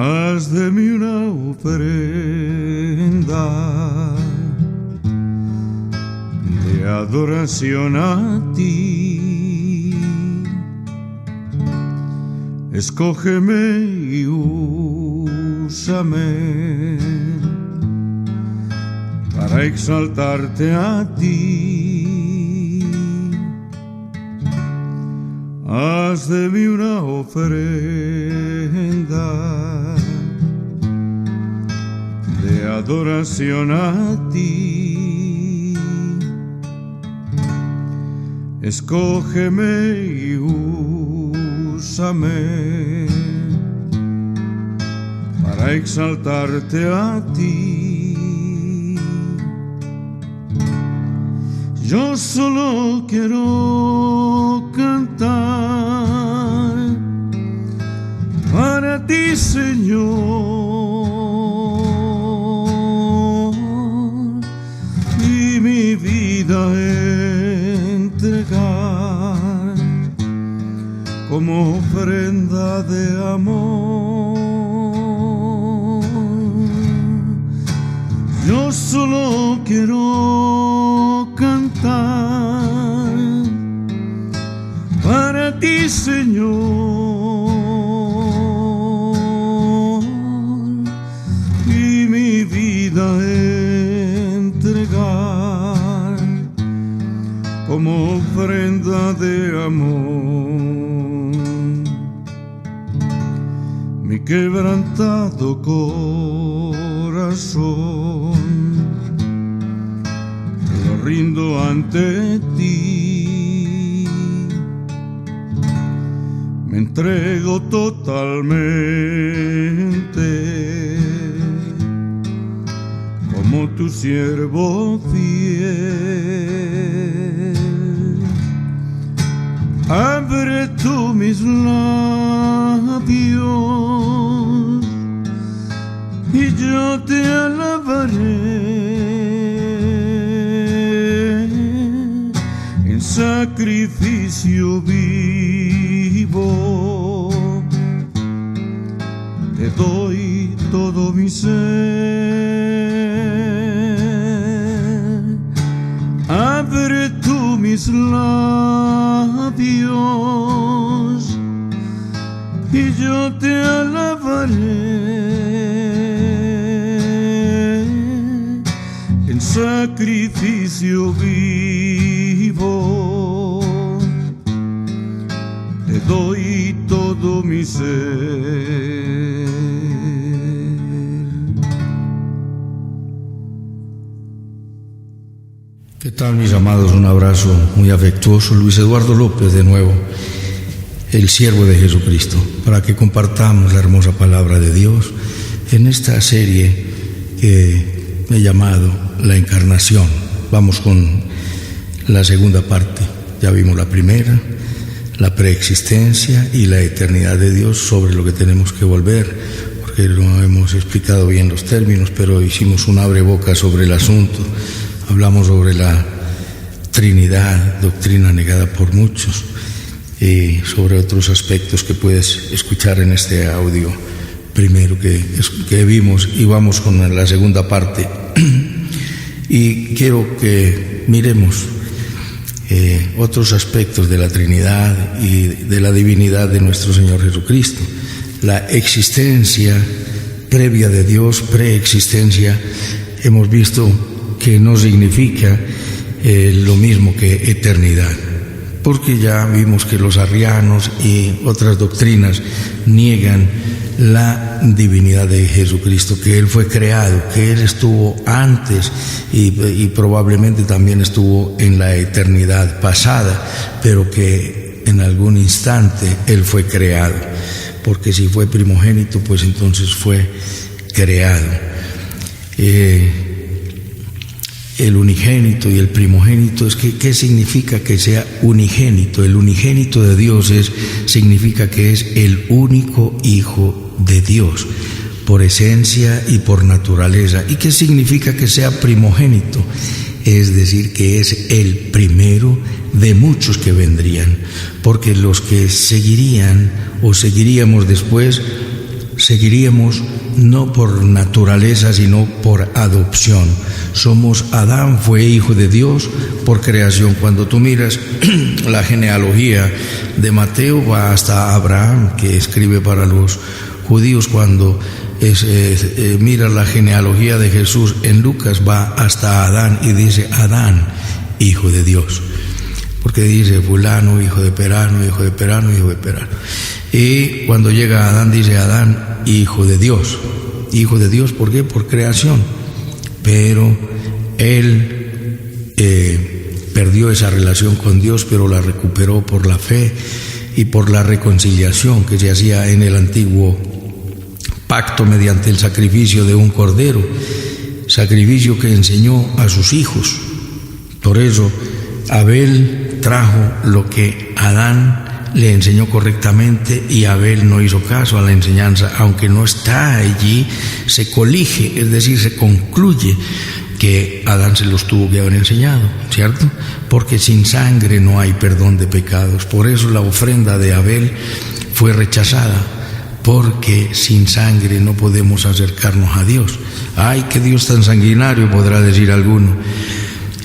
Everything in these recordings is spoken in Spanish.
haz de mí una ofrenda de adoración a ti. Escógeme y úsame para exaltarte a ti. Haz de mí una ofrenda de adoración a ti. Escógeme y úsame para exaltarte a ti. Yo solo quiero cantar para ti, Señor, y mi vida entregar como ofrenda de amor. Yo solo quiero cantar para ti, Señor, y mi vida entregar como ofrenda de amor. Mi quebrantado corazón lo rindo ante ti. Me entrego totalmente como tu siervo fiel. Abre tú mis labios y yo te alabaré en sacrificio vivo. Te doy todo mi ser. Abre tú mis labios y yo te alabaré en sacrificio vivo. Te doy todo mi ser. ¿Qué tal, mis amados? Un abrazo muy afectuoso. Luis Eduardo López de nuevo, el siervo de Jesucristo, para que compartamos la hermosa palabra de Dios en esta serie que he llamado La Encarnación. Vamos con la segunda parte. Ya vimos la primera, la preexistencia y la eternidad de Dios, sobre lo que tenemos que volver, porque no hemos explicado bien los términos, pero hicimos un abrebocas sobre el asunto. Hablamos sobre la Trinidad, doctrina negada por muchos, y sobre otros aspectos que puedes escuchar en este audio primero que vimos, y vamos con la segunda parte. Y quiero que miremos otros aspectos de la Trinidad y de la divinidad de nuestro Señor Jesucristo. La existencia previa de Dios, preexistencia, hemos visto que no significa lo mismo que eternidad, porque ya vimos que los arrianos y otras doctrinas niegan la divinidad de Jesucristo, que Él fue creado, que Él estuvo antes y probablemente también estuvo en la eternidad pasada, pero que en algún instante Él fue creado, porque si fue primogénito, pues entonces fue creado. El unigénito y el primogénito, ¿qué significa que sea unigénito? El unigénito de Dios significa que es el único Hijo de Dios, por esencia y por naturaleza. ¿Y qué significa que sea primogénito? Es decir, que es el primero de muchos que vendrían, porque los que seguirían o seguiríamos después seguiríamos no por naturaleza, sino por adopción. Adán fue hijo de Dios por creación. Cuando tú miras la genealogía de Mateo, va hasta Abraham, que escribe para los judíos. Cuando mira la genealogía de Jesús en Lucas, va hasta Adán y dice Adán, hijo de Dios, porque dice fulano, hijo de Perano, hijo de Perano, hijo de Perano. Y cuando llega a Adán, dice Adán, hijo de Dios. Hijo de Dios, ¿por qué? Por creación. Pero él perdió esa relación con Dios, pero la recuperó por la fe y por la reconciliación que se hacía en el antiguo pacto mediante el sacrificio de un cordero, sacrificio que enseñó a sus hijos. Por eso Abel trajo lo que Adán le enseñó correctamente y Abel no hizo caso a la enseñanza, aunque no está allí, se colige, es decir, se concluye que Adán se los tuvo que haber enseñado, ¿cierto? Porque sin sangre no hay perdón de pecados. Por eso la ofrenda de Abel fue rechazada, porque sin sangre no podemos acercarnos a Dios. ¡Ay, qué Dios tan sanguinario!, podrá decir alguno.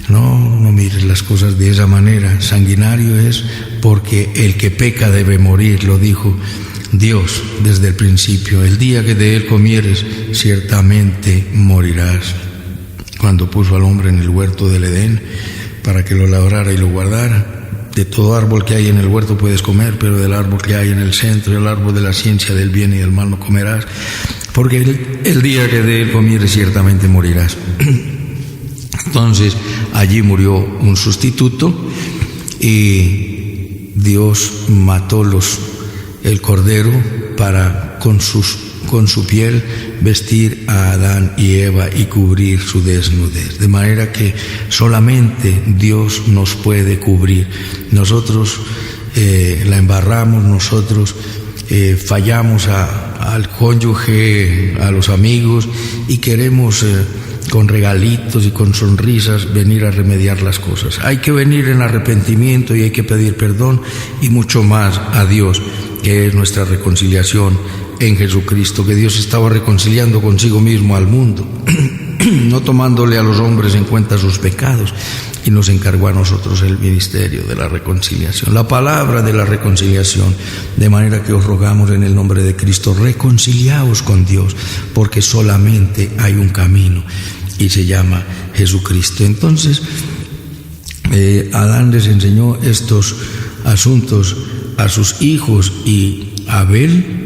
No mires las cosas de esa manera. Sanguinario es porque el que peca debe morir, lo dijo Dios desde el principio. El día que de él comieres, ciertamente morirás. Cuando puso al hombre en el huerto del Edén para que lo labrara y lo guardara. De todo árbol que hay en el huerto puedes comer, pero del árbol que hay en el centro, el árbol de la ciencia del bien y del mal, no comerás, porque el día que de él comieres, ciertamente morirás. Entonces allí murió un sustituto y Dios mató el cordero para con su piel vestir a Adán y Eva y cubrir su desnudez. De manera que solamente Dios nos puede cubrir. Nosotros la embarramos, nosotros fallamos al cónyuge, a los amigos, y queremos con regalitos y con sonrisas venir a remediar las cosas. Hay que venir en arrepentimiento y hay que pedir perdón y mucho más a Dios, que es nuestra reconciliación en Jesucristo, que Dios estaba reconciliando consigo mismo al mundo, no tomándole a los hombres en cuenta sus pecados, y nos encargó a nosotros el ministerio de la reconciliación, la palabra de la reconciliación. De manera que os rogamos en el nombre de Cristo, reconciliaos con Dios, porque solamente hay un camino y se llama Jesucristo. Entonces Adán les enseñó estos asuntos a sus hijos, y Abel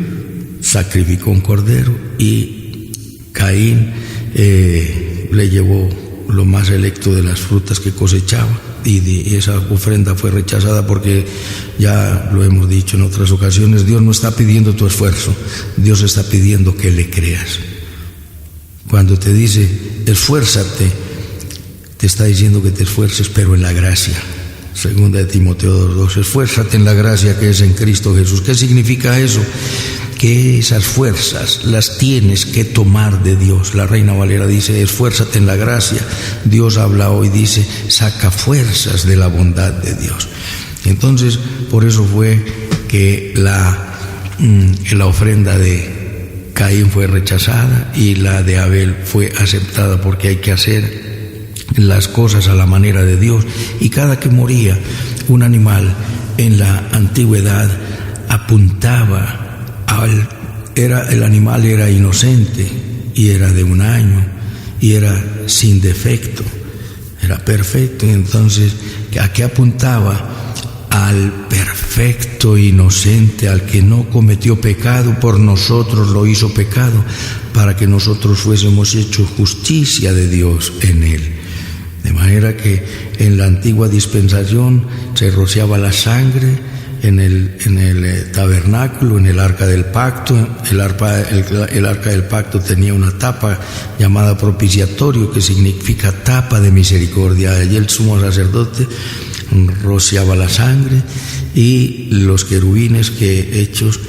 sacrificó un cordero y Caín le llevó lo más selecto de las frutas que cosechaba, y esa ofrenda fue rechazada porque, ya lo hemos dicho en otras ocasiones, Dios no está pidiendo tu esfuerzo, Dios está pidiendo que le creas. Cuando te dice esfuérzate, te está diciendo que te esfuerces, pero en la gracia. Segunda de Timoteo 2:2, esfuérzate en la gracia que es en Cristo Jesús. ¿Qué significa eso? Que esas fuerzas las tienes que tomar de Dios. La Reina Valera dice, esfuérzate en la gracia. Dios habla hoy, dice, saca fuerzas de la bondad de Dios. Entonces, por eso fue que la ofrenda de Caín fue rechazada y la de Abel fue aceptada, porque hay que hacer las cosas a la manera de Dios. Y cada que moría un animal en la antigüedad apuntaba el animal era inocente y era de 1 año y era sin defecto, era perfecto. Y entonces, ¿a qué apuntaba? Al perfecto inocente, al que no cometió pecado, por nosotros lo hizo pecado, para que nosotros fuésemos hechos justicia de Dios en él. De manera que en la antigua dispensación se rociaba la sangre en el tabernáculo, en el arca del pacto. El arca del pacto tenía una tapa llamada propiciatorio, que significa tapa de misericordia. Y el sumo sacerdote rociaba la sangre, y los querubines que hechos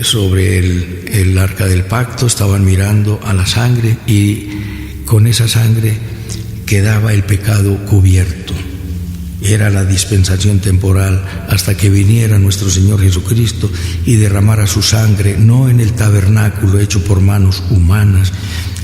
sobre el arca del pacto estaban mirando a la sangre, y con esa sangre quedaba el pecado cubierto. Era la dispensación temporal hasta que viniera nuestro Señor Jesucristo y derramara su sangre, no en el tabernáculo hecho por manos humanas,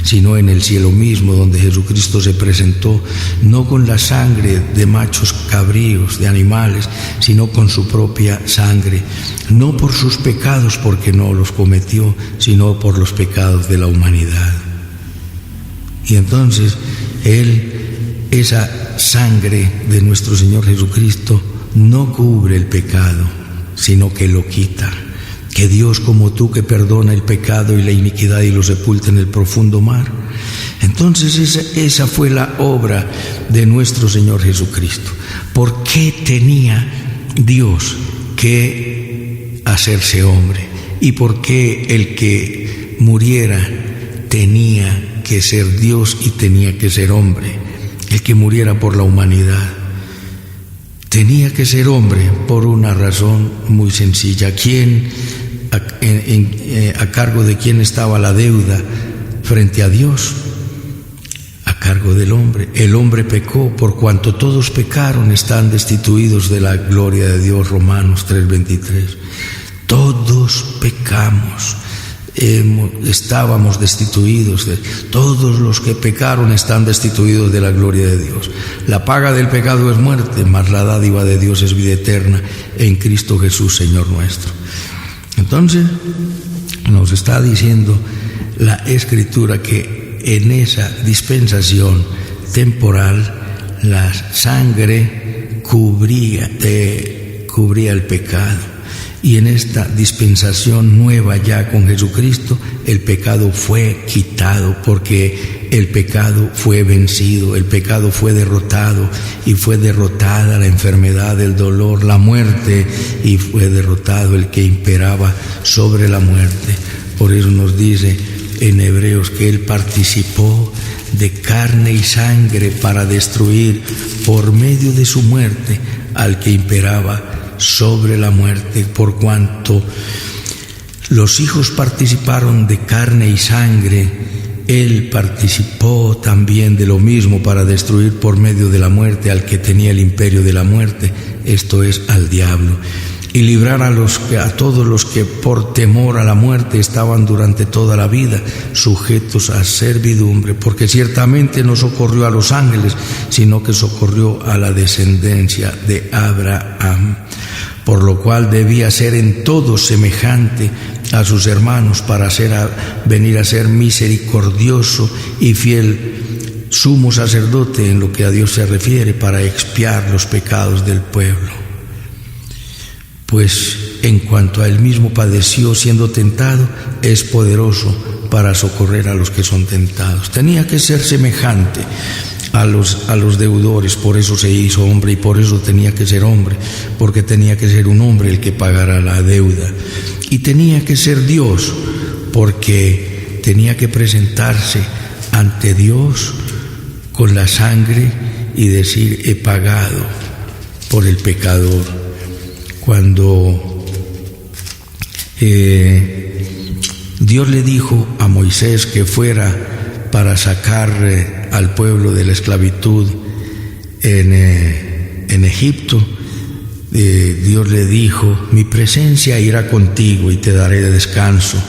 sino en el cielo mismo, donde Jesucristo se presentó, no con la sangre de machos cabríos, de animales, sino con su propia sangre, no por sus pecados, porque no los cometió, sino por los pecados de la humanidad. Y entonces esa sangre de nuestro Señor Jesucristo no cubre el pecado, sino que lo quita. Que Dios, como tú, que perdona el pecado y la iniquidad y lo sepulta en el profundo mar. Entonces esa fue la obra de nuestro Señor Jesucristo. ¿Por qué tenía Dios que hacerse hombre? ¿Y por qué el que muriera tenía que ser Dios y tenía que ser hombre? El que muriera por la humanidad tenía que ser hombre por una razón muy sencilla. ¿A cargo de quién estaba la deuda frente a Dios? A cargo del hombre. El hombre pecó, por cuanto todos pecaron, están destituidos de la gloria de Dios. Romanos 3:23. Todos pecamos. Estábamos destituidos todos los que pecaron están destituidos de la gloria de Dios. La paga del pecado es muerte, mas la dádiva de Dios es vida eterna en Cristo Jesús, Señor nuestro. Entonces nos está diciendo la Escritura que en esa dispensación temporal la sangre cubría el pecado. Y en esta dispensación nueva ya con Jesucristo, el pecado fue quitado, porque el pecado fue vencido, el pecado fue derrotado, y fue derrotada la enfermedad, el dolor, la muerte, y fue derrotado el que imperaba sobre la muerte. Por eso nos dice en Hebreos que Él participó de carne y sangre para destruir por medio de su muerte al que imperaba sobre la muerte. Por cuanto los hijos participaron de carne y sangre, Él participó también de lo mismo para destruir por medio de la muerte al que tenía el imperio de la muerte, esto es, al diablo, y librar a todos los que por temor a la muerte estaban durante toda la vida sujetos a servidumbre, porque ciertamente no socorrió a los ángeles, sino que socorrió a la descendencia de Abraham, por lo cual debía ser en todo semejante a sus hermanos para venir a ser misericordioso y fiel sumo sacerdote en lo que a Dios se refiere, para expiar los pecados del pueblo. Pues en cuanto a Él mismo padeció siendo tentado, es poderoso para socorrer a los que son tentados. Tenía que ser semejante a los deudores, por eso se hizo hombre, y por eso tenía que ser hombre, porque tenía que ser un hombre el que pagara la deuda. Y tenía que ser Dios, porque tenía que presentarse ante Dios con la sangre y decir: he pagado por el pecador. Cuando Dios le dijo a Moisés que fuera para sacar al pueblo de la esclavitud en Egipto, Dios le dijo: mi presencia irá contigo y te daré descanso.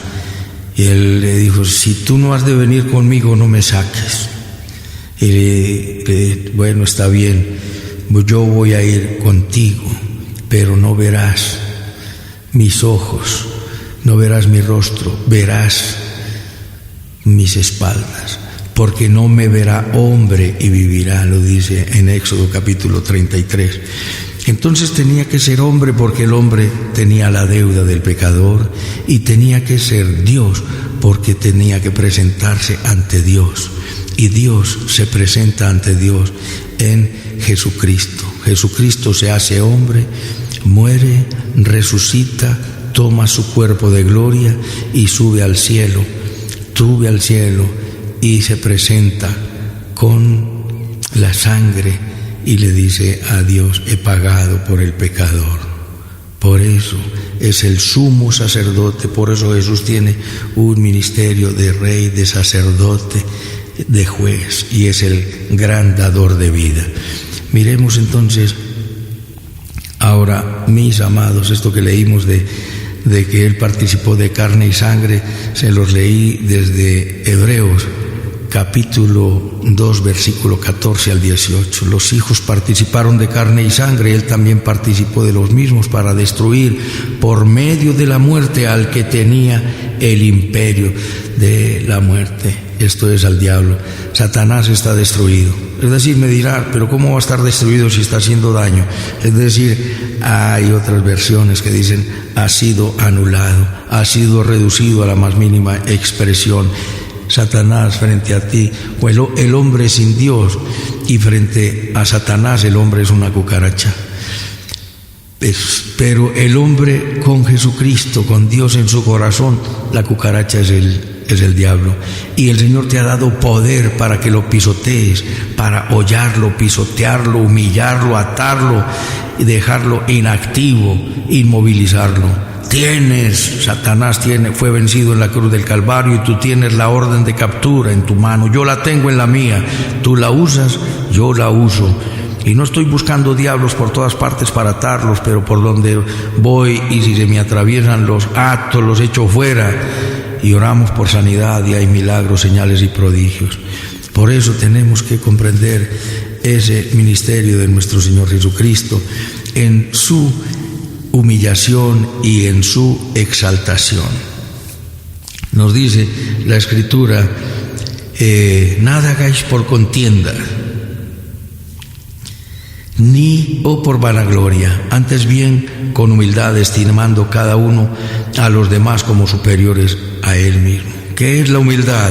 Y él le dijo: si tú no has de venir conmigo, no me saques. Y bueno, está bien, yo voy a ir contigo, pero no verás mis ojos, no verás mi rostro, verás mis espaldas, porque no me verá hombre y vivirá, lo dice en Éxodo capítulo 33. Entonces tenía que ser hombre, porque el hombre tenía la deuda del pecador, y tenía que ser Dios, porque tenía que presentarse ante Dios, y Dios se presenta ante Dios en Jesucristo. Jesucristo se hace hombre, muere, resucita, toma su cuerpo de gloria y sube al cielo y se presenta con la sangre y le dice a Dios: he pagado por el pecador. Por eso es el sumo sacerdote, por eso Jesús tiene un ministerio de rey, de sacerdote, de juez, y es el gran dador de vida. Miremos entonces Ahora, mis amados, esto que leímos de que Él participó de carne y sangre, se los leí desde Hebreos, capítulo 2, versículo 14 al 18. Los hijos participaron de carne y sangre, Él también participó de los mismos para destruir por medio de la muerte al que tenía el imperio de la muerte. Esto es al diablo. Satanás está destruido. Es decir, me dirá, pero ¿cómo va a estar destruido si está haciendo daño? Es decir, hay otras versiones que dicen, ha sido anulado, ha sido reducido a la más mínima expresión. Satanás frente a ti, pues el hombre sin Dios, y frente a Satanás el hombre es una cucaracha. Pero el hombre con Jesucristo, con Dios en su corazón, la cucaracha es el diablo. Y el Señor te ha dado poder para que lo pisotees, para hollarlo, pisotearlo, humillarlo, atarlo y dejarlo inactivo, inmovilizarlo. Satanás fue vencido en la cruz del Calvario, y tú tienes la orden de captura en tu mano. Yo la tengo en la mía. Tú la usas, yo la uso. Y no estoy buscando diablos por todas partes para atarlos, pero por donde voy, y si se me atraviesan, los ato, los echo fuera. Y oramos por sanidad, y hay milagros, señales y prodigios. Por eso tenemos que comprender ese ministerio de nuestro Señor Jesucristo en su humillación y en su exaltación. Nos dice la Escritura, nada hagáis por contienda, ni por vanagloria, antes bien con humildad, estimando cada uno a los demás como superiores a él mismo. ¿Qué es la humildad?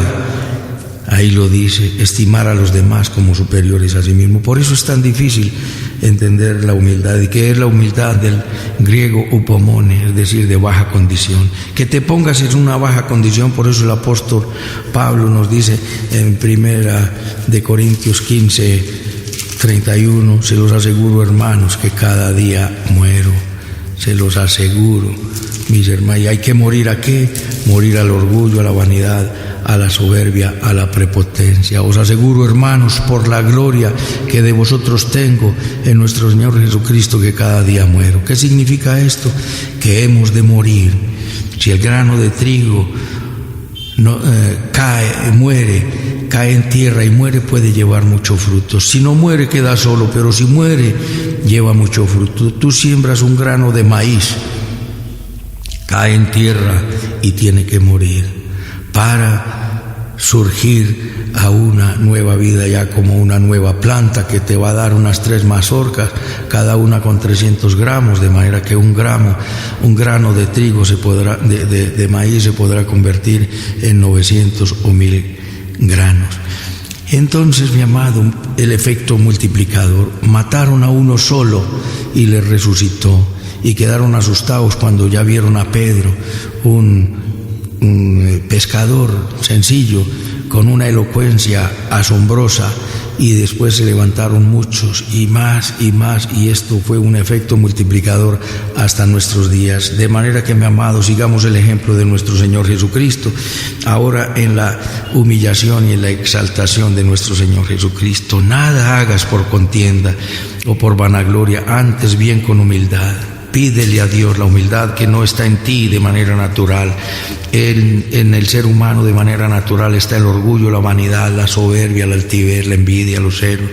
Ahí lo dice, estimar a los demás como superiores a sí mismo. Por eso es tan difícil entender la humildad. ¿Y qué es la humildad? Del griego upomone, es decir, de baja condición. Que te pongas en una baja condición. Por eso el apóstol Pablo nos dice en 1 Corintios 15:31, se los aseguro, hermanos, que cada día muero. Se los aseguro, mis hermanos. ¿Y hay que morir a qué? Morir al orgullo, a la vanidad, a la soberbia, a la prepotencia. Os aseguro, hermanos, por la gloria que de vosotros tengo en nuestro Señor Jesucristo, que cada día muero. ¿Qué significa esto? Que hemos de morir. Si el grano de trigo cae en tierra y muere, puede llevar mucho fruto. Si no muere, queda solo, pero si muere, lleva mucho fruto. Tú siembras un grano de maíz, cae en tierra y tiene que morir para surgir a una nueva vida, ya como una nueva planta que te va a dar unas 3 mazorcas, cada una con 300 gramos, de manera que un grano de trigo de maíz se podrá convertir en 900 o 1000 granos. Entonces, mi amado, el efecto multiplicador. Mataron a uno solo y le resucitó, y quedaron asustados cuando ya vieron a Pedro, un pescador sencillo, con una elocuencia asombrosa, y después se levantaron muchos, y más, y esto fue un efecto multiplicador hasta nuestros días. De manera que, mi amado, sigamos el ejemplo de nuestro Señor Jesucristo, ahora en la humillación y en la exaltación de nuestro Señor Jesucristo. Nada hagas por contienda o por vanagloria, antes bien con humildad. Pídele a Dios la humildad que no está en ti de manera natural. En el ser humano de manera natural está el orgullo, la vanidad, la soberbia, la altivez, la envidia, los celos.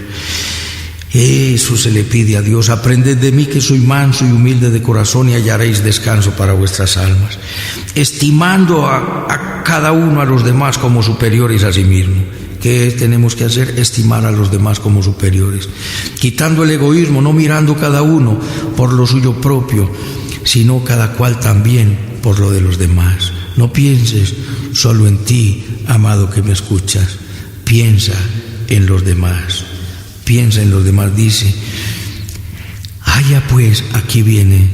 Eso se le pide a Dios. Aprended de mí, que soy manso y humilde de corazón, y hallaréis descanso para vuestras almas. Estimando a cada uno, a los demás, como superiores a sí mismo. ¿Qué tenemos que hacer? Estimar a los demás como superiores, quitando el egoísmo, no mirando cada uno por lo suyo propio, sino cada cual también por lo de los demás. No pienses solo en ti, amado que me escuchas, piensa en los demás, piensa en los demás. Dice, pues, aquí viene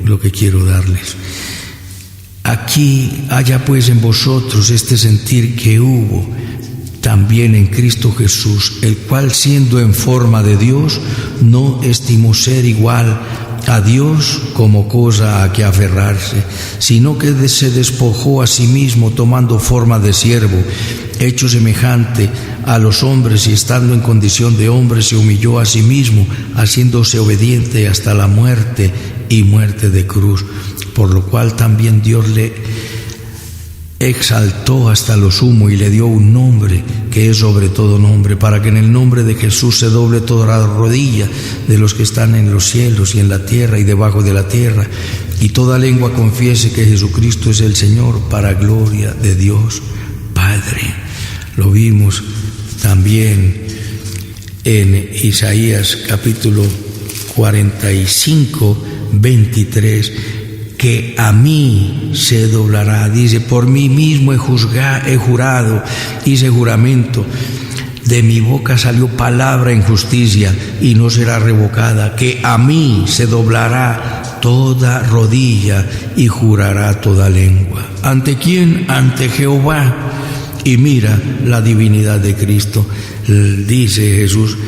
lo que quiero darles. Haya pues en vosotros este sentir que hubo también en Cristo Jesús, el cual, siendo en forma de Dios, no estimó ser igual a Dios como cosa a que aferrarse, sino que se despojó a sí mismo tomando forma de siervo, hecho semejante a los hombres y estando en condición de hombre se humilló a sí mismo, haciéndose obediente hasta la muerte y muerte de cruz, por lo cual también Dios le exaltó hasta lo sumo y le dio un nombre que es sobre todo nombre, para que en el nombre de Jesús se doble toda la rodilla de los que están en los cielos y en la tierra y debajo de la tierra, y toda lengua confiese que Jesucristo es el Señor, para gloria de Dios Padre. Lo vimos también en Isaías capítulo 45, 23, que a mí se doblará, dice, por mí mismo he jurado, hice juramento, de mi boca salió palabra en justicia y no será revocada, que a mí se doblará toda rodilla y jurará toda lengua. ¿Ante quién? Ante Jehová. Y mira la divinidad de Cristo, dice Jesús,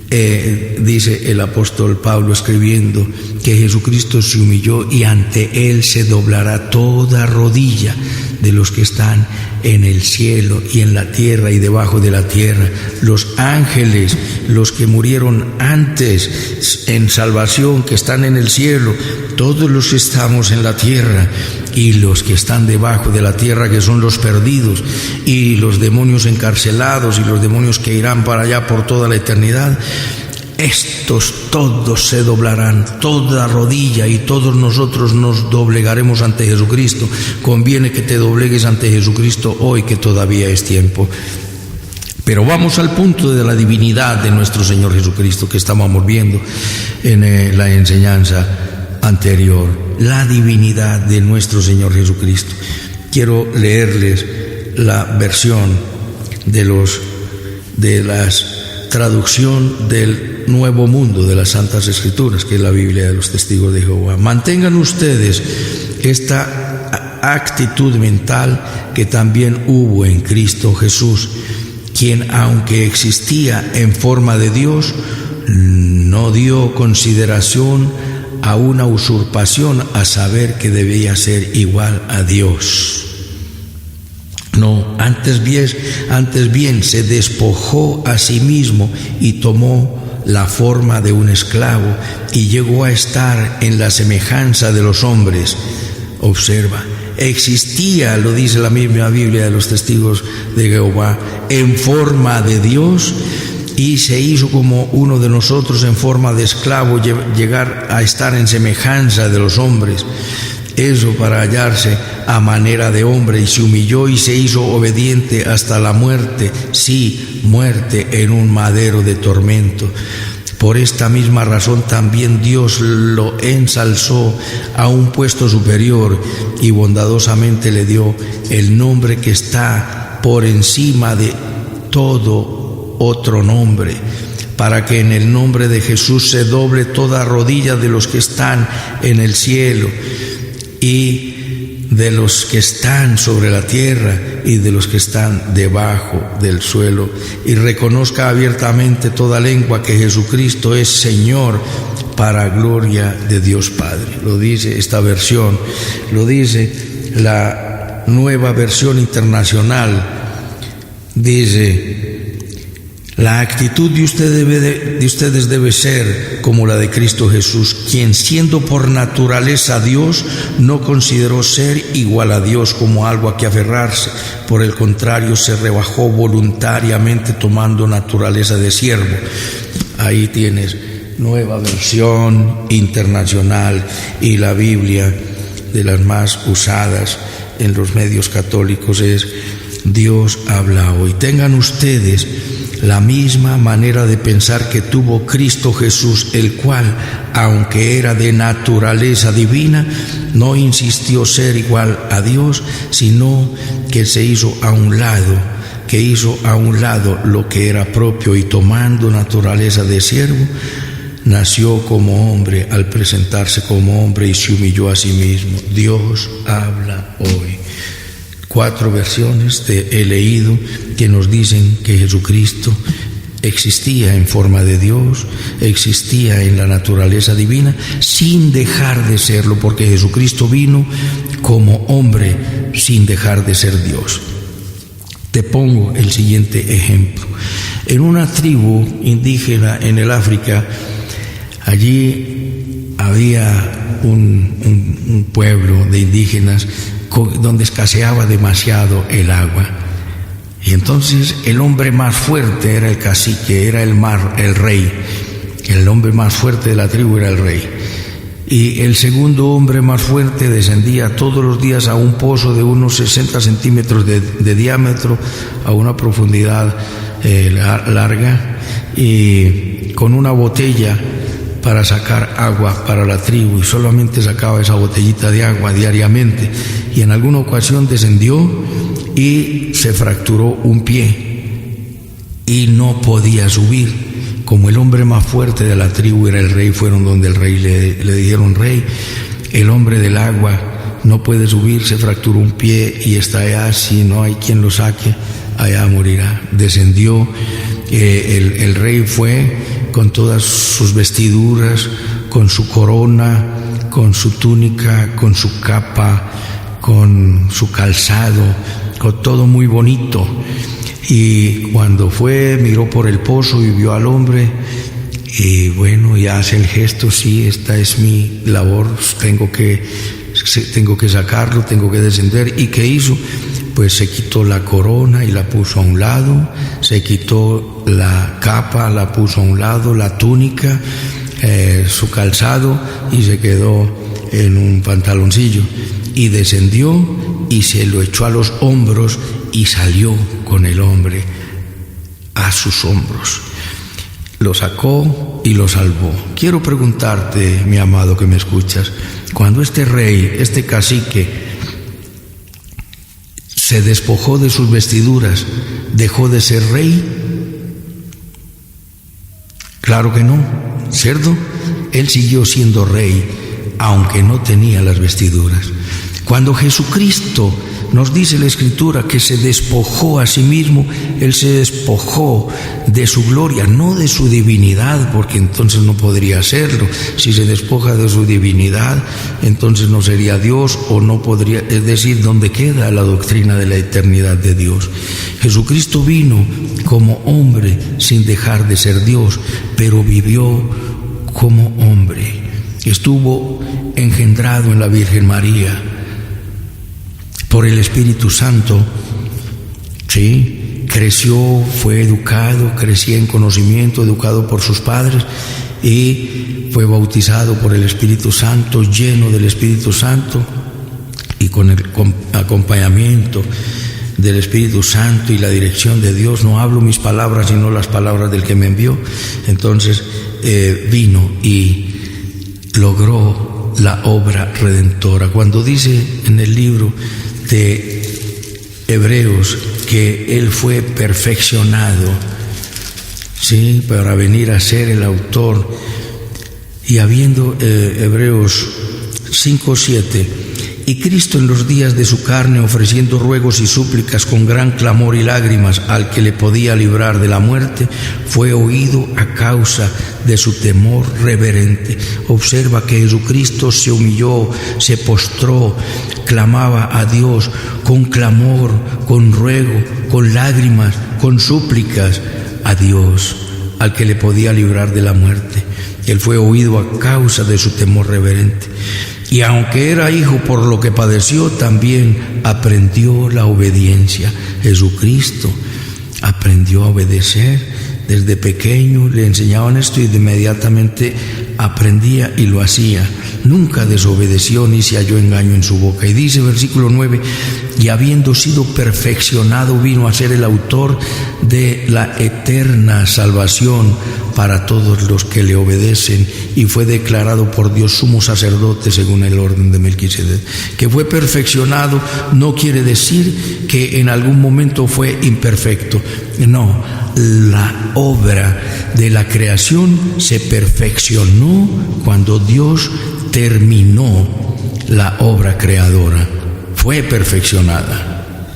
dice el apóstol Pablo escribiendo que Jesucristo se humilló y ante él se doblará toda rodilla de los que están en el cielo y en la tierra y debajo de la tierra, los ángeles, los que murieron antes en salvación, que están en el cielo, todos los que estamos en la tierra y los que están debajo de la tierra, que son los perdidos, y los demonios encarcelados y los demonios que irán para allá por toda la eternidad. Estos todos se doblarán, toda rodilla, y todos nosotros nos doblegaremos ante Jesucristo. Conviene que te doblegues ante Jesucristo hoy, que todavía es tiempo. Pero vamos al punto de la divinidad de nuestro Señor Jesucristo que estábamos viendo en la enseñanza anterior. La divinidad de nuestro Señor Jesucristo. Quiero leerles la versión de las traducción del Nuevo Mundo de las Santas Escrituras, que es la Biblia de los Testigos de Jehová. Mantengan ustedes esta actitud mental que también hubo en Cristo Jesús, quien, aunque existía en forma de Dios, no dio consideración a una usurpación, a saber que debía ser igual a Dios. No, antes bien se despojó a sí mismo y tomó la forma de un esclavo y llegó a estar en la semejanza de los hombres. Observa, existía, lo dice la misma Biblia de los Testigos de Jehová, en forma de Dios, y se hizo como uno de nosotros en forma de esclavo, llegar a estar en semejanza de los hombres. Eso para hallarse a manera de hombre, y se humilló y se hizo obediente hasta la muerte, sí, muerte en un madero de tormento. Por esta misma razón también Dios lo ensalzó a un puesto superior y bondadosamente le dio el nombre que está por encima de todo otro nombre, para que en el nombre de Jesús se doble toda rodilla de los que están en el cielo y de los que están sobre la tierra y de los que están debajo del suelo, y reconozca abiertamente toda lengua que Jesucristo es Señor, para gloria de Dios Padre. Lo dice esta versión, lo dice la Nueva Versión Internacional. Dice: la actitud de ustedes debe ser como la de Cristo Jesús, quien siendo por naturaleza Dios, no consideró ser igual a Dios como algo a que aferrarse. Por el contrario, se rebajó voluntariamente tomando naturaleza de siervo. Ahí tienes Nueva Versión Internacional, y la Biblia de las más usadas en los medios católicos es Dios habla hoy. Tengan ustedes la misma manera de pensar que tuvo Cristo Jesús, el cual, aunque era de naturaleza divina, no insistió ser igual a Dios, sino que se hizo a un lado, lo que era propio, y tomando naturaleza de siervo, nació como hombre al presentarse como hombre y se humilló a sí mismo. Dios habla hoy. 4 versiones he leído que nos dicen que Jesucristo existía en forma de Dios, existía en la naturaleza divina, sin dejar de serlo, porque Jesucristo vino como hombre sin dejar de ser Dios. Te pongo el siguiente ejemplo. En una tribu indígena en el África, allí había un pueblo de indígenas donde escaseaba demasiado el agua. Y entonces el hombre más fuerte era el cacique, era el rey. El hombre más fuerte de la tribu era el rey. Y el segundo hombre más fuerte descendía todos los días a un pozo de unos 60 centímetros de diámetro, a una profundidad larga, y con una botella para sacar agua para la tribu, y solamente sacaba esa botellita de agua diariamente. Y en alguna ocasión descendió y se fracturó un pie y no podía subir. Como el hombre más fuerte de la tribu era el rey, fueron donde el rey le dijeron: rey, el hombre del agua no puede subir, se fracturó un pie y está allá, si no hay quien lo saque, allá morirá. Descendió, el rey fue con todas sus vestiduras, con su corona, con su túnica, con su capa, con su calzado, con todo muy bonito. Y cuando fue, miró por el pozo y vio al hombre, y bueno, y hace el gesto: sí, esta es mi labor, tengo que sacarlo, tengo que descender. ¿Y qué hizo? Pues se quitó la corona y la puso a un lado, se quitó la capa, la puso a un lado, la túnica, su calzado, y se quedó en un pantaloncillo. Y descendió y se lo echó a los hombros y salió con el hombre a sus hombros. Lo sacó y lo salvó. Quiero preguntarte, mi amado que me escuchas, cuando este rey, este cacique, se despojó de sus vestiduras, ¿dejó de ser rey? Claro que no, ¿cierto? Él siguió siendo rey, aunque no tenía las vestiduras. Cuando Jesucristo, nos dice la Escritura, que se despojó a sí mismo, Él se despojó de su gloria, no de su divinidad, porque entonces no podría hacerlo. Si se despoja de su divinidad, entonces no sería Dios, o no podría, es decir, ¿dónde queda la doctrina de la eternidad de Dios? Jesucristo vino como hombre sin dejar de ser Dios, pero vivió como hombre. Estuvo engendrado en la Virgen María por el Espíritu Santo, ¿sí? Creció, fue educado, crecía en conocimiento, educado por sus padres, y fue bautizado por el Espíritu Santo, lleno del Espíritu Santo, y con el acompañamiento del Espíritu Santo y la dirección de Dios. No hablo mis palabras, sino las palabras del que me envió. Entonces vino y logró la obra redentora. Cuando dice en el libro de Hebreos que Él fue perfeccionado, ¿sí?, para venir a ser el autor, y habiendo Hebreos 5:7, y Cristo en los días de su carne, ofreciendo ruegos y súplicas con gran clamor y lágrimas al que le podía librar de la muerte, fue oído a causa de su temor reverente. Observa que Jesucristo se humilló, se postró, clamaba a Dios con clamor, con ruego, con lágrimas, con súplicas a Dios, al que le podía librar de la muerte. Él fue oído a causa de su temor reverente. Y aunque era hijo por lo que padeció, también aprendió la obediencia. Jesucristo aprendió a obedecer. Desde pequeño le enseñaban esto y de inmediatamente aprendía y lo hacía. Nunca desobedeció ni se halló engaño en su boca. Y dice versículo 9, y habiendo sido perfeccionado, vino a ser el autor de la eterna salvación para todos los que le obedecen, y fue declarado por Dios sumo sacerdote según el orden de Melquisedec. Que fue perfeccionado no quiere decir que en algún momento fue imperfecto. No, la obra de la creación se perfeccionó cuando Dios terminó la obra creadora. Fue perfeccionada.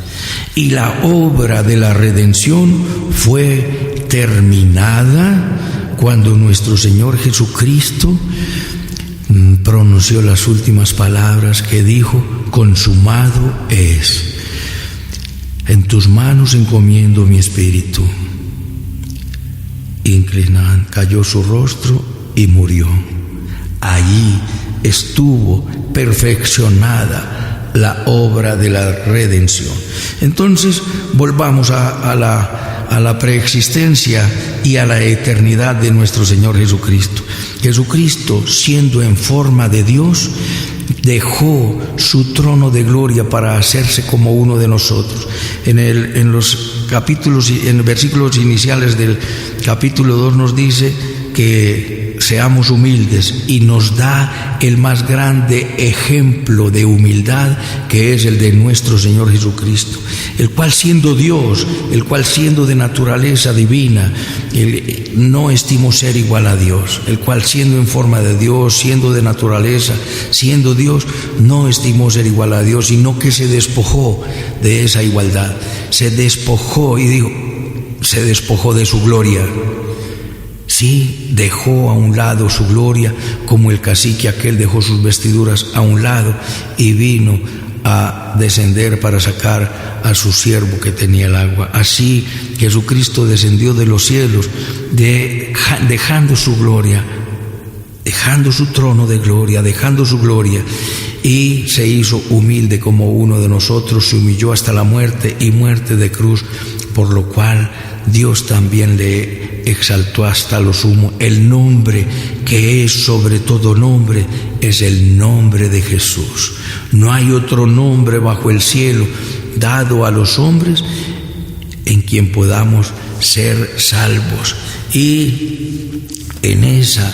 Y la obra de la redención fue terminada cuando nuestro Señor Jesucristo pronunció las últimas palabras que dijo: consumado es. En tus manos encomiendo mi espíritu. Inclinado, cayó su rostro y murió. Allí estuvo perfeccionada la obra de la redención. Entonces volvamos a la preexistencia y a la eternidad de nuestro Señor Jesucristo. Jesucristo, siendo en forma de Dios, dejó su trono de gloria para hacerse como uno de nosotros. En los capítulos, en versículos iniciales del capítulo 2 nos dice que seamos humildes, y nos da el más grande ejemplo de humildad, que es el de nuestro Señor Jesucristo, el cual siendo Dios, el cual siendo de naturaleza divina, no estimó ser igual a Dios, el cual siendo en forma de Dios, siendo de naturaleza, siendo Dios, no estimó ser igual a Dios, sino que se despojó de esa igualdad, se despojó, y digo, se despojó de su gloria. Sí, dejó a un lado su gloria, como el cacique aquel dejó sus vestiduras a un lado y vino a descender para sacar a su siervo que tenía el agua. Así Jesucristo descendió de los cielos, dejando su gloria, dejando su trono de gloria, dejando su gloria, y se hizo humilde como uno de nosotros, se humilló hasta la muerte, y muerte de cruz, por lo cual Dios también le exaltó hasta lo sumo. El nombre que es sobre todo nombre es el nombre de Jesús. No hay otro nombre bajo el cielo dado a los hombres en quien podamos ser salvos. Y en esa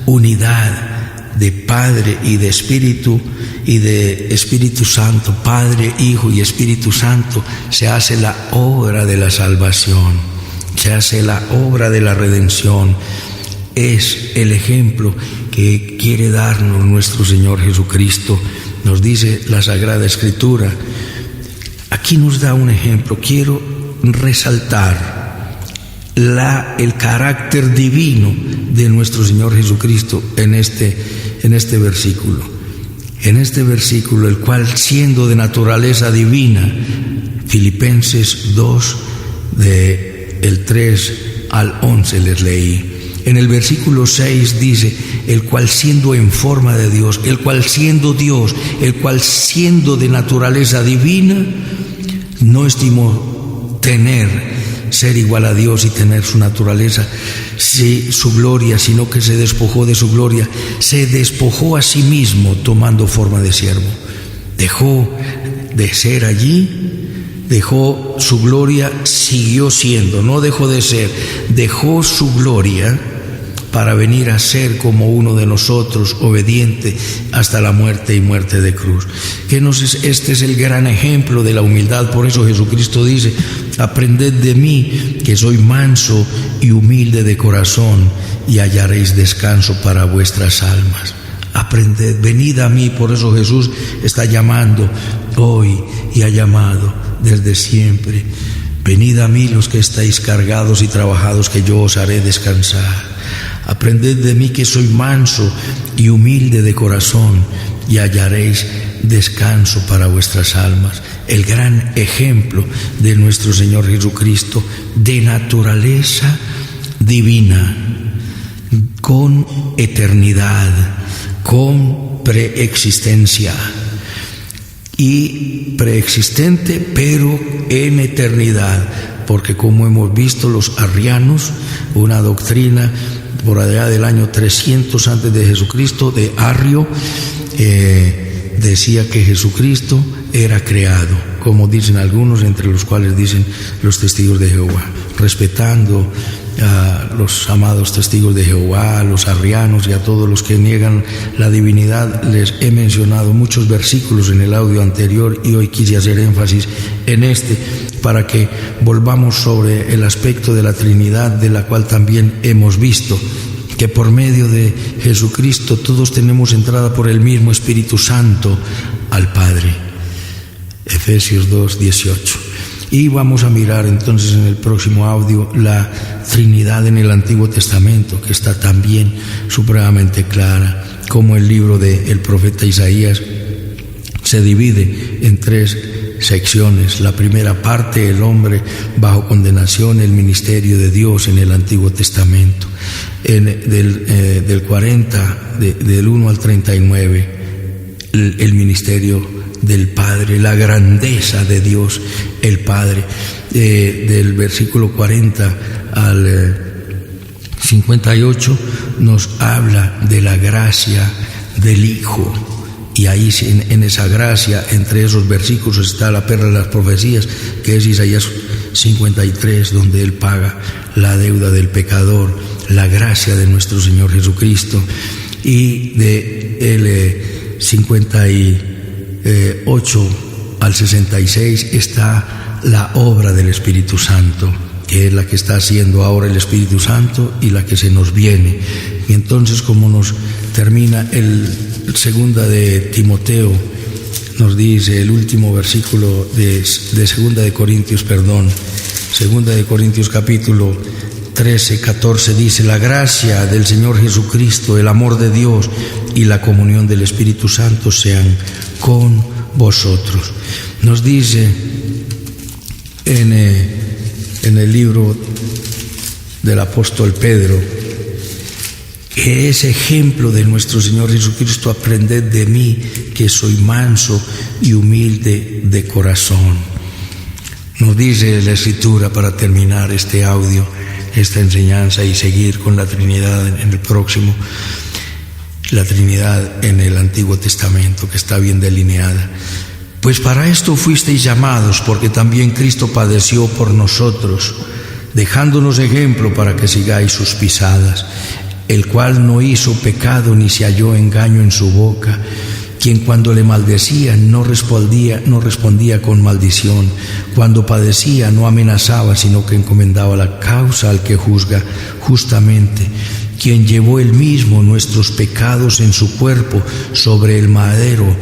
unidad de Padre y de Espíritu Santo, Padre, Hijo y Espíritu Santo, se hace la obra de la salvación, se hace la obra de la redención. Es el ejemplo que quiere darnos nuestro Señor Jesucristo. Nos dice la Sagrada Escritura, aquí nos da un ejemplo. Quiero resaltar el carácter divino de nuestro Señor Jesucristo en este versículo. En este versículo, el cual siendo de naturaleza divina, Filipenses 2, del 3 al 11 les leí. En el versículo 6 dice, el cual siendo en forma de Dios, el cual siendo Dios, el cual siendo de naturaleza divina, no estimó ser igual a Dios y tener su naturaleza, su gloria, sino que se despojó de su gloria, se despojó a sí mismo tomando forma de siervo. Dejó de ser allí, dejó su gloria, siguió siendo, no dejó de ser, dejó su gloria para venir a ser como uno de nosotros, obediente hasta la muerte y muerte de cruz. Este es el gran ejemplo de la humildad. Por eso Jesucristo dice, aprended de mí, que soy manso y humilde de corazón, y hallaréis descanso para vuestras almas. Aprended, venid a mí. Por eso Jesús está llamando hoy y ha llamado desde siempre. Venid a mí los que estáis cargados y trabajados, que yo os haré descansar. Aprended de mí, que soy manso y humilde de corazón, y hallaréis descanso para vuestras almas. El gran ejemplo de nuestro Señor Jesucristo, de naturaleza divina, con eternidad, con preexistencia, y preexistente pero en eternidad, porque como hemos visto, los arrianos, una doctrina por allá del año 300 antes de Jesucristo, de Arrio, decía que Jesucristo era creado, como dicen algunos, entre los cuales dicen los testigos de Jehová, respetando a los amados testigos de Jehová, a los arrianos y a todos los que niegan la divinidad. Les he mencionado muchos versículos en el audio anterior, y hoy quise hacer énfasis en este para que volvamos sobre el aspecto de la Trinidad, de la cual también hemos visto que por medio de Jesucristo todos tenemos entrada por el mismo Espíritu Santo al Padre. Efesios 2:18. Y vamos a mirar entonces en el próximo audio la Trinidad en el Antiguo Testamento, que está también supremamente clara, como el libro del profeta Isaías se divide en 3 secciones. La primera parte, el hombre bajo condenación, el ministerio de Dios en el Antiguo Testamento. Del 40, del 1 al 39, el ministerio del Padre, la grandeza de Dios el Padre. Del versículo 40 al 58 nos habla de la gracia del Hijo. Y ahí en esa gracia, entre esos versículos, está la perla de las profecías, que es Isaías 53, donde Él paga la deuda del pecador, la gracia de nuestro Señor Jesucristo. Y de 58 al 66 está la obra del Espíritu Santo, que es la que está haciendo ahora el Espíritu Santo y la que se nos viene. Y entonces, como nos termina el segunda de Timoteo, nos dice el último versículo de segunda de Corintios, segunda de Corintios capítulo 13, 14, dice: la gracia del Señor Jesucristo, el amor de Dios y la comunión del Espíritu Santo sean con vosotros. Nos dice en el libro del apóstol Pedro que es ejemplo de nuestro Señor Jesucristo: aprended de mí, que soy manso y humilde de corazón. Nos dice la Escritura, para terminar este audio, esta enseñanza, y seguir con la Trinidad en el próximo, la Trinidad en el Antiguo Testamento, que está bien delineada. Pues para esto fuisteis llamados, porque también Cristo padeció por nosotros, dejándonos ejemplo para que sigáis sus pisadas, el cual no hizo pecado ni se halló engaño en su boca, quien cuando le maldecían no respondía con maldición, cuando padecía no amenazaba, sino que encomendaba la causa al que juzga justamente, quien llevó él mismo nuestros pecados en su cuerpo sobre el madero,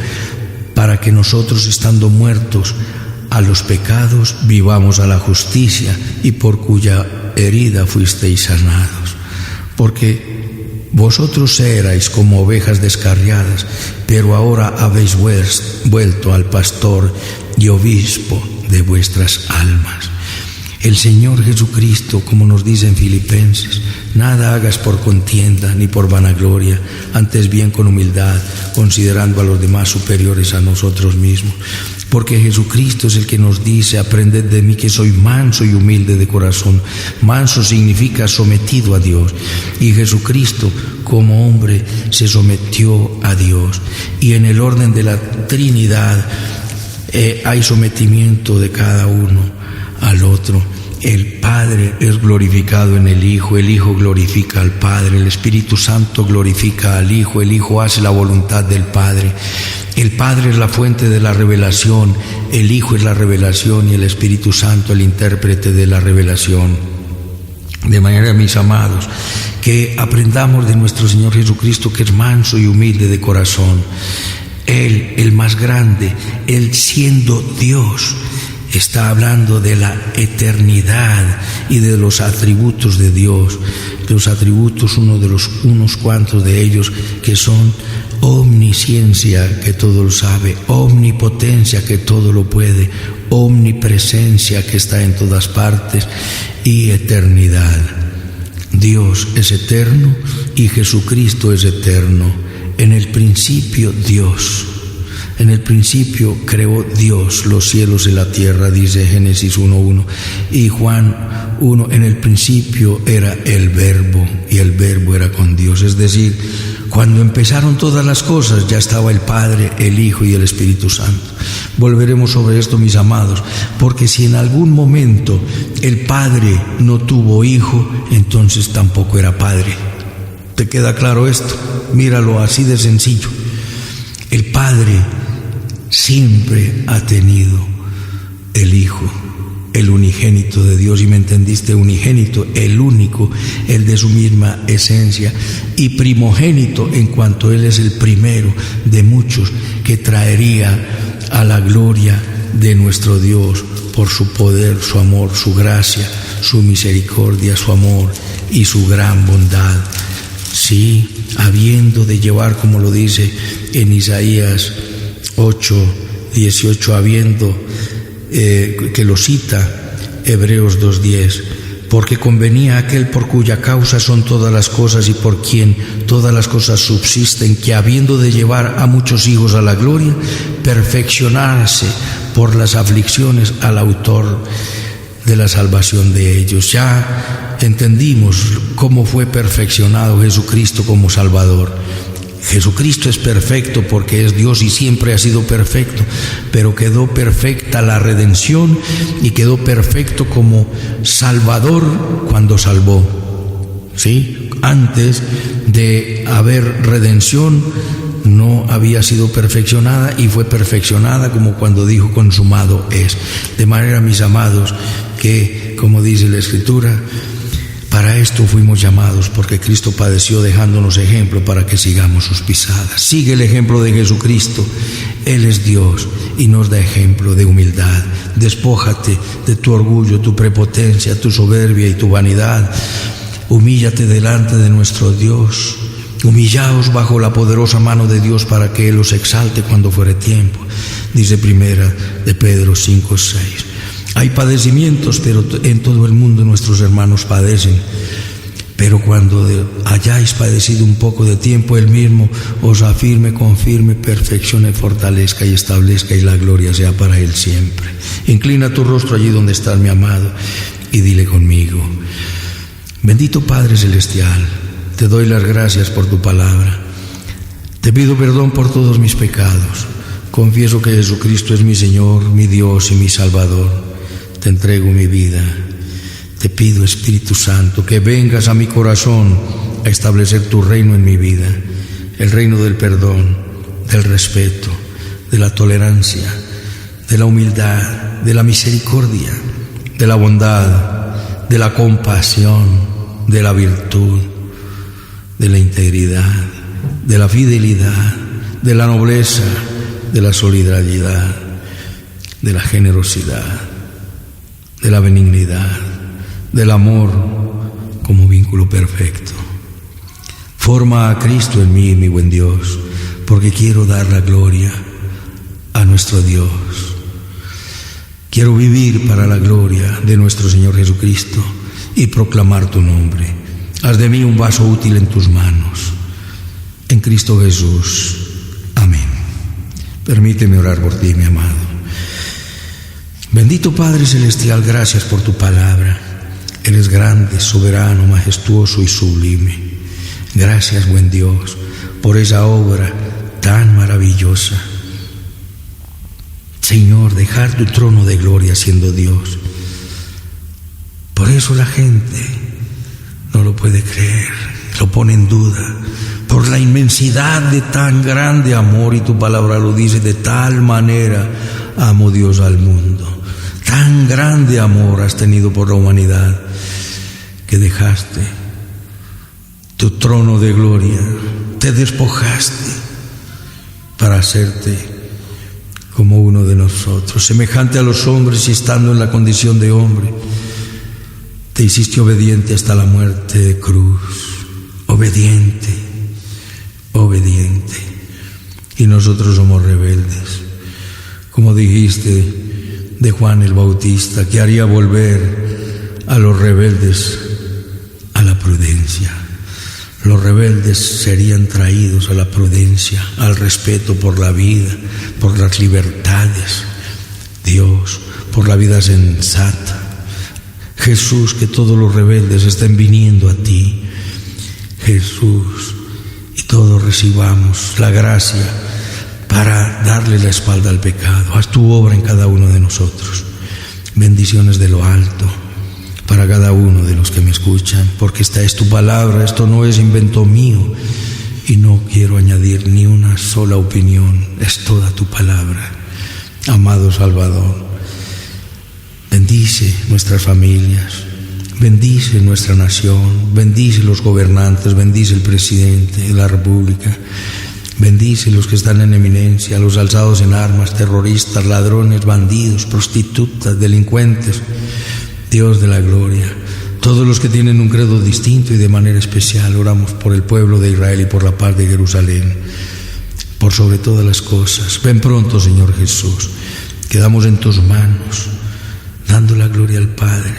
para que nosotros, estando muertos a los pecados, vivamos a la justicia, y por cuya herida fuisteis sanados. Porque vosotros erais como ovejas descarriadas, pero ahora habéis vuelto al pastor y obispo de vuestras almas. El Señor Jesucristo, como nos dice en Filipenses: nada hagas por contienda ni por vanagloria, antes bien con humildad, considerando a los demás superiores a nosotros mismos. Porque Jesucristo es el que nos dice: aprended de mí, que soy manso y humilde de corazón. Manso significa sometido a Dios, y Jesucristo como hombre se sometió a Dios. Y en el orden de la Trinidad hay sometimiento de cada uno al otro. El Padre es glorificado en el Hijo glorifica al Padre, el Espíritu Santo glorifica al Hijo, el Hijo hace la voluntad del Padre. El Padre es la fuente de la revelación, el Hijo es la revelación y el Espíritu Santo el intérprete de la revelación. De manera, mis amados, que aprendamos de nuestro Señor Jesucristo, que es manso y humilde de corazón. Él, el más grande, Él siendo Dios, está hablando de la eternidad y de los atributos de Dios. Los atributos, unos cuantos de ellos, que son omnisciencia, que todo lo sabe; omnipotencia, que todo lo puede; omnipresencia, que está en todas partes; y eternidad. Dios es eterno y Jesucristo es eterno. En el principio, Dios. En el principio creó Dios los cielos y la tierra, dice Génesis 1:1. Y Juan 1, en el principio era el Verbo, y el Verbo era con Dios. Es decir, cuando empezaron todas las cosas, ya estaba el Padre, el Hijo y el Espíritu Santo. Volveremos sobre esto, mis amados, porque si en algún momento el Padre no tuvo Hijo, entonces tampoco era Padre. ¿Te queda claro esto? Míralo así de sencillo. El Padre siempre ha tenido el Hijo, el unigénito de Dios. ¿Y me entendiste? Unigénito, el único, el de su misma esencia, y primogénito en cuanto Él es el primero de muchos que traería a la gloria de nuestro Dios por su poder, su amor, su gracia, su misericordia, su amor y su gran bondad. Sí, habiendo de llevar, como lo dice en Isaías 8:18, habiendo, que lo cita Hebreos 2:10, porque convenía aquel por cuya causa son todas las cosas y por quien todas las cosas subsisten, que habiendo de llevar a muchos hijos a la gloria, perfeccionarse por las aflicciones al autor de la salvación de ellos. Ya entendimos cómo fue perfeccionado Jesucristo como Salvador. Jesucristo es perfecto porque es Dios y siempre ha sido perfecto, pero quedó perfecta la redención y quedó perfecto como Salvador cuando salvó. ¿Sí? Antes de haber redención no había sido perfeccionada y fue perfeccionada como cuando dijo consumado es. De manera, mis amados, que como dice la Escritura, para esto fuimos llamados, porque Cristo padeció dejándonos ejemplo para que sigamos sus pisadas. Sigue el ejemplo de Jesucristo. Él es Dios y nos da ejemplo de humildad. Despójate de tu orgullo, tu prepotencia, tu soberbia y tu vanidad. Humíllate delante de nuestro Dios. Humillaos bajo la poderosa mano de Dios para que Él os exalte cuando fuere tiempo. Dice primera de Pedro 5:6. Hay padecimientos, pero en todo el mundo nuestros hermanos padecen. Pero cuando hayáis padecido un poco de tiempo, Él mismo os afirme, confirme, perfeccione, fortalezca y establezca, y la gloria sea para Él siempre. Inclina tu rostro allí donde estás, mi amado, y dile conmigo: bendito Padre Celestial, te doy las gracias por tu palabra. Te pido perdón por todos mis pecados. Confieso que Jesucristo es mi Señor, mi Dios y mi Salvador. Te entrego mi vida. Te pido, Espíritu Santo, que vengas a mi corazón a establecer tu reino en mi vida, el reino del perdón, del respeto, de la tolerancia, de la humildad, de la misericordia, de la bondad, de la compasión, de la virtud, de la integridad, de la fidelidad, de la nobleza, de la solidaridad, de la generosidad, de la benignidad, del amor como vínculo perfecto. Forma a Cristo en mí, mi buen Dios, porque quiero dar la gloria a nuestro Dios. Quiero vivir para la gloria de nuestro Señor Jesucristo y proclamar tu nombre. Haz de mí un vaso útil en tus manos. En Cristo Jesús. Amén. Permíteme orar por ti, mi amado. Bendito Padre Celestial, gracias por tu palabra. Eres grande, soberano, majestuoso y sublime. Gracias, buen Dios, por esa obra tan maravillosa. Señor, dejar tu trono de gloria siendo Dios. Por eso la gente no lo puede creer, lo pone en duda, por la inmensidad de tan grande amor, y tu palabra lo dice: de tal manera amó Dios al mundo. Tan grande amor has tenido por la humanidad que dejaste tu trono de gloria, te despojaste para hacerte como uno de nosotros, semejante a los hombres, y estando en la condición de hombre, te hiciste obediente hasta la muerte de cruz. Obediente, obediente. Y nosotros somos rebeldes. Como dijiste de Juan el Bautista, que haría volver a los rebeldes a la prudencia. Los rebeldes serían traídos a la prudencia, al respeto por la vida, por las libertades, Dios, por la vida sensata. Jesús, que todos los rebeldes estén viniendo a ti, Jesús, y todos recibamos la gracia para darle la espalda al pecado. Haz tu obra en cada uno de nosotros. Bendiciones de lo alto para cada uno de los que me escuchan, porque esta es tu palabra, esto no es invento mío, y no quiero añadir ni una sola opinión, es toda tu palabra. Amado Salvador, bendice nuestras familias, bendice nuestra nación, bendice los gobernantes, bendice el presidente de la República, Bendice los que están en eminencia, los alzados en armas, terroristas, ladrones, bandidos, prostitutas, delincuentes. Dios de la gloria, todos los que tienen un credo distinto y de manera especial, oramos por el pueblo de Israel y por la paz de Jerusalén, por sobre todas las cosas. Ven pronto, Señor Jesús. Quedamos en tus manos, dando la gloria al Padre,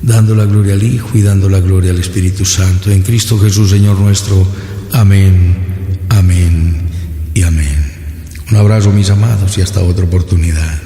dando la gloria al Hijo y dando la gloria al Espíritu Santo. En Cristo Jesús, Señor nuestro. Amén, amén y amén. Un abrazo, mis amados, y hasta otra oportunidad.